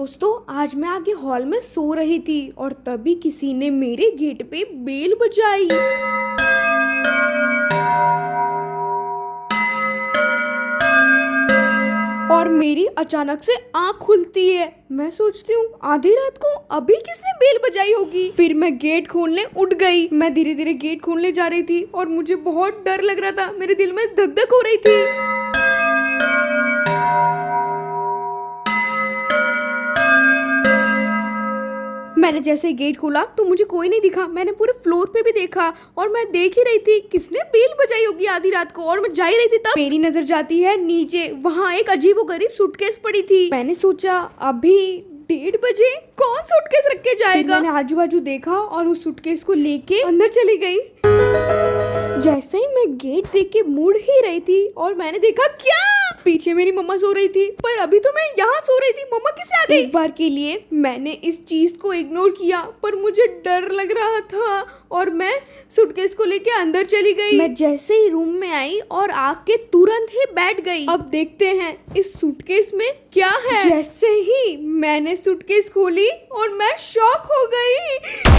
दोस्तों, आज मैं आगे हॉल में सो रही थी और तभी किसी ने मेरे गेट पे बेल बजाई। और मेरी अचानक से आंख खुलती है। मैं सोचती हूँ आधी रात को अभी किसने बेल बजाई होगी। फिर मैं गेट खोलने उठ गई। मैं धीरे धीरे गेट खोलने जा रही थी और मुझे बहुत डर लग रहा था। मेरे दिल में धक धक हो रही थी। मैंने जैसे ही गेट खोला तो मुझे कोई नहीं दिखा। मैंने पूरे फ्लोर पे भी देखा और मैं देख ही रही थी किसने बेल बजाई होगी आधी रात को। और मैं जा ही रही थी तब मेरी नजर जाती है नीचे। वहाँ एक अजीबोगरीब सूटकेस पड़ी थी। मैंने सोचा अभी 1:30 बजे कौन सूटकेस रख के जाएगा। मैंने आजू बाजू देखा और उस सूटकेस को लेके अंदर चली गई। जैसे ही मैं गेट देख के मुड़ ही रही थी और मैंने देखा क्या पीछे मेरी मम्मा सो रही थी। पर अभी तो मैं यहाँ सो रही थी, मम्मा कैसे आ गई। एक बार के लिए मैंने इस चीज को इग्नोर किया पर मुझे डर लग रहा था और मैं सूटकेस को लेके अंदर चली गई। मैं जैसे ही रूम में आई और आके तुरंत ही बैठ गई। अब देखते हैं इस सूटकेस में क्या है। जैसे ही मैंने सूटकेस खोली और मैं शॉक हो गई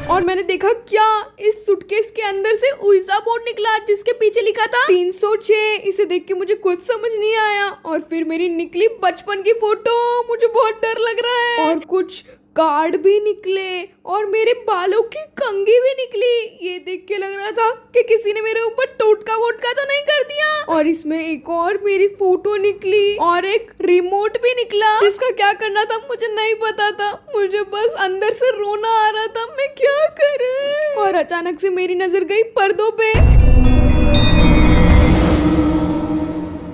और मैंने देखा क्या इस सूटकेस के अंदर से उइजा बोर्ड निकला जिसके पीछे लिखा था 306। इसे देख के मुझे कुछ समझ नहीं आया और फिर मेरी निकली बचपन की फोटो। मुझे बहुत डर लग रहा है। और कुछ कार्ड भी निकले और मेरे बालों की कंघी भी निकली। ये देख के लग रहा था कि किसी ने मेरे ऊपर टोटका वोटका तो नहीं कर दिया। और इसमें एक और मेरी फोटो निकली और एक रिमोट भी निकला जिसका क्या करना था मुझे नहीं पता था। मुझे बस अंदर से रोना आ रहा था, मैं क्या करूं। और अचानक से मेरी नजर गई पर्दों पे।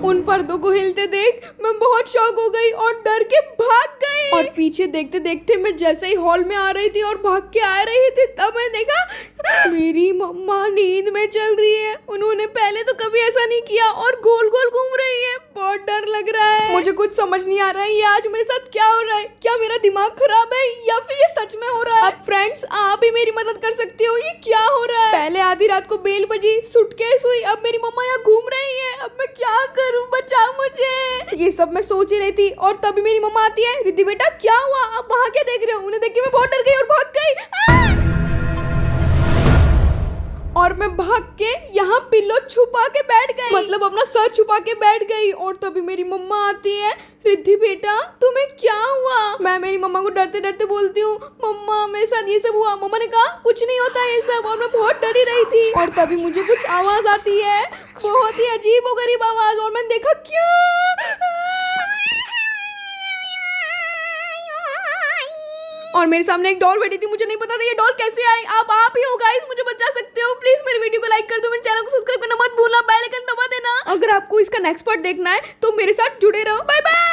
उन पर्दों को हिलते देख मैं बहुत शॉक हो गई और डर के भाग गई। और पीछे देखते देखते मैं जैसे ही हॉल में आ रही थी और भाग के आ रही थी तब मैं देखा मेरी मम्मा नींद में चल रही है। उन्होंने पहले तो कभी ऐसा नहीं किया और गोल गोल घूम रही है। बहुत डर लग रहा है। मुझे कुछ समझ नहीं आ रहा है ये आज मेरे साथ क्या हो रहा है। क्या मेरा दिमाग खराब है या फिर ये सच में हो रहा है। अब फ्रेंड्स आप भी मेरी मदद कर सकते हो, ये क्या हो रहा है। पहले आधी रात को बेल बजी, सूटकेस हुई, अब मेरी मम्मा यहाँ घूम रही है। अब मैं क्या करूं, बचाओ मुझे। ये सब मैं सोच ही रही थी और तभी मेरी मम्मा आती है। रिद्धि बेटा क्या हुआ, आप वहाँ क्या देख रहे हो। उन्हें देख के मैं बहुत डर गई और भाग गई। और मैं भाग के यहाँ पिल्लो छुपा के बैठ गई, मतलब अपना सर छुपा के बैठ गई। और तभी मेरी मम्मा आती है। रिद्धि बेटा तुम्हें क्या हुआ। मैं मेरी मम्मा को डरते डरते बोलती हूँ मम्मा मेरे साथ ये सब हुआ। मम्मा ने कहा कुछ नहीं होता ये सब। और मैं बहुत डरी रही थी और तभी मुझे कुछ आवाज आती है, बहुत ही अजीब और गरीब आवाज। और मैंने देखा क्या और मेरे सामने एक डॉल बैठी थी। मुझे नहीं पता था ये डॉल कैसे आई। आप ही हो गाइस, मुझे बचा सकते हो। प्लीज मेरे वीडियो को लाइक कर दो, मेरे चैनल को सब्सक्राइब करना मत भूलना, बेल आइकन दबा देना। अगर आपको इसका नेक्स्ट पार्ट देखना है तो मेरे साथ जुड़े रहो। Bye bye.